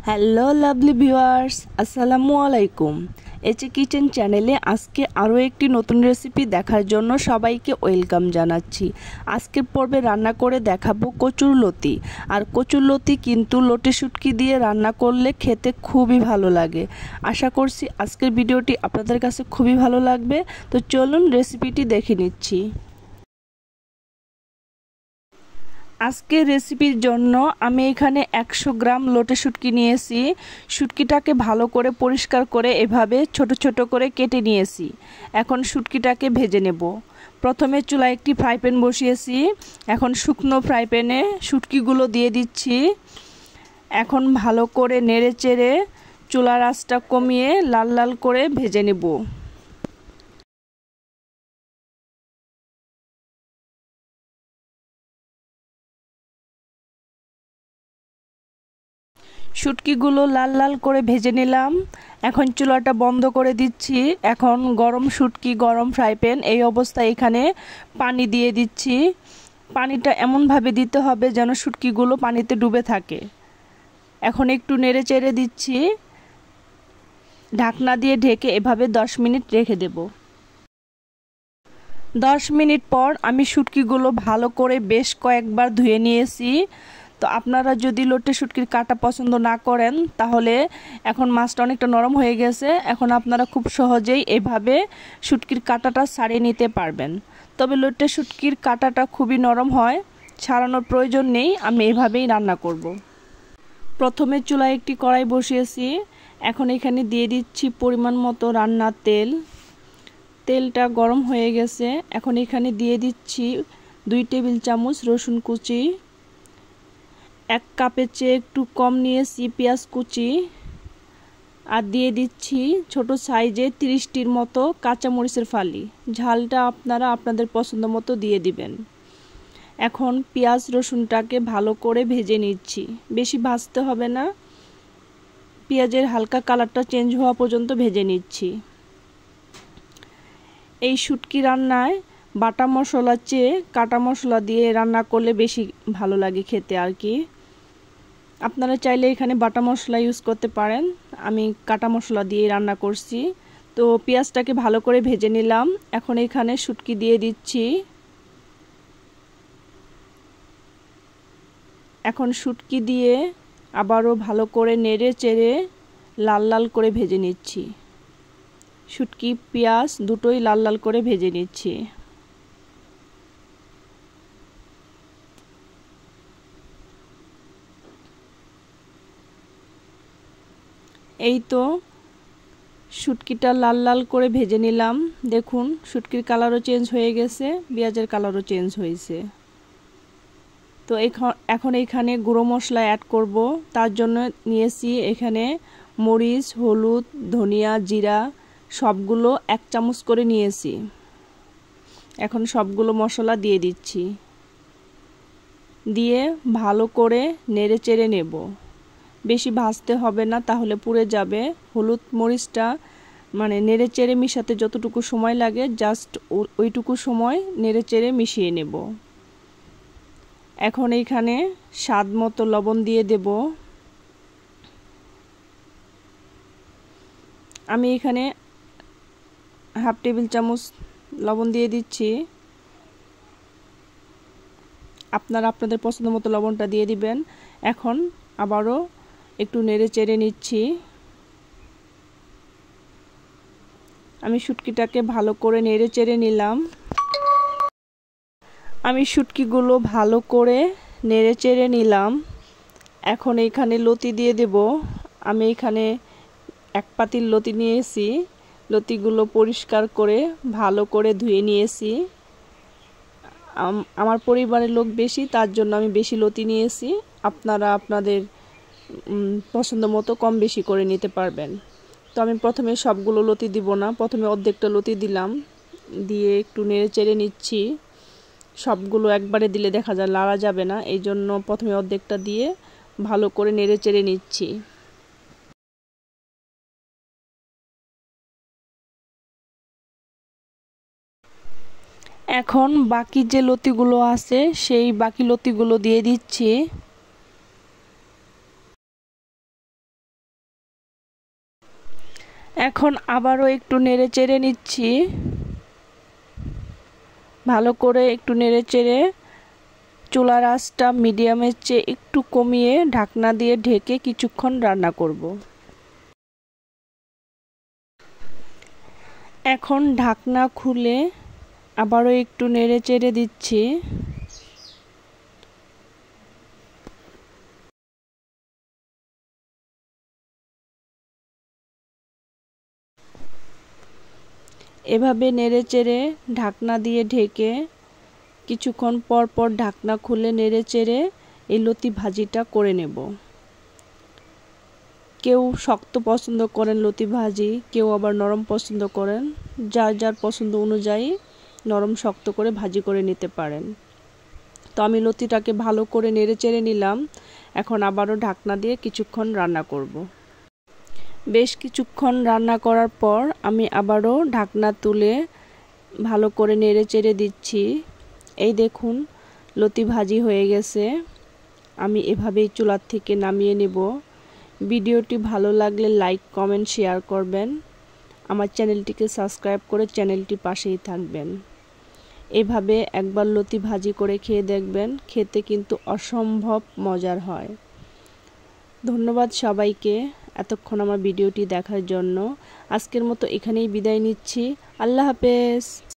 Hello lovely viewers, আসসালামু আলাইকুম। এচে kitchen চ্যানেলে আজকে আরও একটি নতুন রেসিপি দেখার জন্য সবাইকে ওয়েলকাম জানাচ্ছি। আজকের পর্বে রান্না করে দেখাবো কচুর লতি। আর কচুর লতি কিন্তু লটি শুটকি দিয়ে রান্না করলে খেতে খুবই ভালো লাগে। আশা করছি আজকের ভিডিওটি আপনাদের কাছে খুবই ভালো লাগবে। তো চলুন রেসিপিটি দেখে নিচ্ছি। আজকের রেসিপির জন্য আমি এখানে 100 গ্রাম লোটে শুটকি নিয়েছি। শুটকিটাকে ভালো করে পরিষ্কার করে এভাবে ছোট ছোট করে কেটে নিয়েছি। এখন শুটকিটাকে ভেজে নেব। প্রথমে চুলায় একটি ফ্রাই প্যান বসিয়েছি। এখন শুকনো ফ্রাই প্যানে শুটকিগুলো দিয়ে দিচ্ছি। এখন ভালো করে নেড়ে চেড়ে চুলার আঁচটা কমিয়ে লাল লাল করে ভেজে নেব। শুটকিগুলো লাল লাল করে ভেজে নিলাম। এখন চুলাটা বন্ধ করে দিচ্ছি। এখন গরম শুটকি, গরম ফ্রাই প্যান, এই অবস্থায় এখানে পানি দিয়ে দিচ্ছি। পানিটা এমনভাবে দিতে হবে যেন শুটকিগুলো পানিতে ডুবে থাকে। এখন একটু নেড়ে চেড়ে দিচ্ছি। ঢাকনা দিয়ে ঢেকে এভাবে 10 মিনিট রেখে দেব। 10 মিনিট পর আমি শুটকিগুলো ভালো করে বেশ কয়েকবার ধুয়ে নিয়েছি। তো আপনারা যদি লোটে শুটকির কাটা পছন্দ না করেন তাহলে এখন মাছটা অনেকটা নরম হয়ে গেছে। এখন আপনারা খুব সহজেই এভাবে শুটকির কাটাটা ছাড়িয়ে নিতে পারবেন। তবে লোটে শুটকির কাটাটা খুবই নরম হয়, ছাড়ানোর প্রয়োজন নেই। আমি এভাবেই রান্না করব। প্রথমে চুলায় একটি কড়াই বসিয়েছি। এখন এখানে দিয়ে দিচ্ছি পরিমাণ মতো রান্নার তেল। তেলটা গরম হয়ে গেছে। এখন এখানে দিয়ে দিচ্ছি 2 টেবিল চামচ রসুন কুচি। 1 কাপের চেয়ে একটু কম নিয়েছি পেঁয়াজ কুচি। আর দিয়ে দিচ্ছি ছোট সাইজে 30টির মতো কাঁচামরিচের ফালি। ঝালটা আপনারা আপনাদের পছন্দ মতো দিয়ে দিবেন। এখন পেঁয়াজ রসুনটাকে ভালো করে ভেজে নিচ্ছি। বেশি ভাজতে হবে না, পেঁয়াজের হালকা কালারটা চেঞ্জ হওয়া পর্যন্ত ভেজে নিচ্ছি। এই শুটকি রান্নায় বাটা মশলার চেয়ে কাটা মশলা দিয়ে রান্না করলে বেশি ভালো লাগে খেতে আর কি। আপনারা চাইলে এখানে বাটা মশলা ইউজ করতে পারেন। আমি কাটা মশলা দিয়ে রান্না করছি। তো পেঁয়াজটাকে ভালো করে ভেজে নিলাম। এখন এখানে শুটকি দিয়ে দিচ্ছি। এখন শুটকি দিয়ে আবারও ভালো করে নেড়ে চেড়ে লাল লাল করে ভেজে নিচ্ছি। শুটকি পেঁয়াজ দুটোই লাল লাল করে ভেজে নিচ্ছি। এই তো শুটকিটা লাল লাল করে ভেজে নিলাম। দেখুন শুটকির কালারও চেঞ্জ হয়ে গেছে, পেঁয়াজের কালারও চেঞ্জ হয়েছে। তো এখন এখানে গুঁড়ো মশলা অ্যাড করব। তার জন্য নিয়েছি এখানে মরিচ, হলুদ, ধনিয়া, জিরা সবগুলো 1 চামচ করে নিয়েছি। এখন সবগুলো মশলা দিয়ে দিচ্ছি। দিয়ে ভালো করে নেড়ে চেড়ে নেব। বেশি ভাজতে হবে না, তাহলে পুড়ে যাবে। হলুদ মরিচটা মানে নেড়ে চেড়ে মিশাতে যতটুকু সময় লাগে জাস্ট ওইটুকু সময় নেড়ে চেড়ে মিশিয়ে নেব। এখন এইখানে স্বাদ মতো লবণ দিয়ে দেব। আমি এখানে হাফ টেবিল চামচ লবণ দিয়ে দিচ্ছি। আপনারা আপনাদের পছন্দ মতো লবণটা দিয়ে দিবেন। এখন আবারও একটু নেড়ে চেড়ে নিচ্ছি। আমি শুটকিটাকে ভালো করে নেড়ে চেড়ে নিলাম। আমি শুটকিগুলো ভালো করে নেড়ে চেড়ে নিলাম। এখন এখানে লতি দিয়ে দেব। আমি এখানে 1 পাতিল লতি নিয়েছি। লতিগুলো পরিষ্কার করে ভালো করে ধুয়ে নিয়েছি। আমার পরিবারের লোক বেশি, তার জন্য আমি বেশি লতি নিয়েছি। আপনারা আপনাদের পছন্দ মতো কম বেশি করে নিতে পারবেন। তো আমি প্রথমে সবগুলো লতি দিব না, প্রথমে অর্ধেকটা লতি দিলাম। দিয়ে একটু নেড়ে চেড়ে নিচ্ছি। সবগুলো একবারে দিলে দেখা যায় লাড়া যাবে না, এই জন্য প্রথমে অর্ধেকটা দিয়ে ভালো করে নেড়ে চেড়ে নিচ্ছি। এখন বাকি যে লতিগুলো আছে সেই বাকি লতিগুলো দিয়ে দিচ্ছি। এখন আবারও একটু নেড়ে চেড়ে নিচ্ছি, ভালো করে একটু নেড়ে চেড়ে চুলার আঁচটা মিডিয়ামের চেয়ে একটু কমিয়ে ঢাকনা দিয়ে ঢেকে কিছুক্ষণ রান্না করব। এখন ঢাকনা খুলে আবারও একটু নেড়ে চেড়ে দিচ্ছি। এভাবে নেড়ে চেড়ে ঢাকনা দিয়ে ঢেকে কিছুক্ষণ পর পর ঢাকনা খুলে নেড়ে চেড়ে এই লতি ভাজিটা করে নেব। কেউ শক্ত পছন্দ করেন লতি ভাজি, কেউ আবার নরম পছন্দ করেন, যার যার পছন্দ অনুযায়ী নরম শক্ত করে ভাজি করে নিতে পারেন। তো আমি লতিটাকে ভালো করে নেড়ে চেড়ে নিলাম। এখন আবারও ঢাকনা দিয়ে কিছুক্ষণ রান্না করব। বেশ কিছুক্ষণ রান্না করার পর আমি আবারও ঢাকনা তুলে ভালো করে নেড়ে চেড়ে দিচ্ছি। এই দেখুন লতি ভাজি হয়ে গেছে। আমি এভাবেই চুলার থেকে নামিয়ে নেব। ভিডিওটি ভালো লাগলে লাইক, কমেন্ট, শেয়ার করবেন। আমার চ্যানেলটিকে সাবস্ক্রাইব করে চ্যানেলটির পাশেই থাকবেন। এভাবে একবার লতি ভাজি করে খেয়ে দেখবেন, খেতে কিন্তু অসম্ভব মজার হয়। ধন্যবাদ সবাইকে এতক্ষণ আমার ভিডিওটি দেখার জন্য। আজকের মতো এখানেই বিদায় নিচ্ছি। আল্লাহ হাফেজ।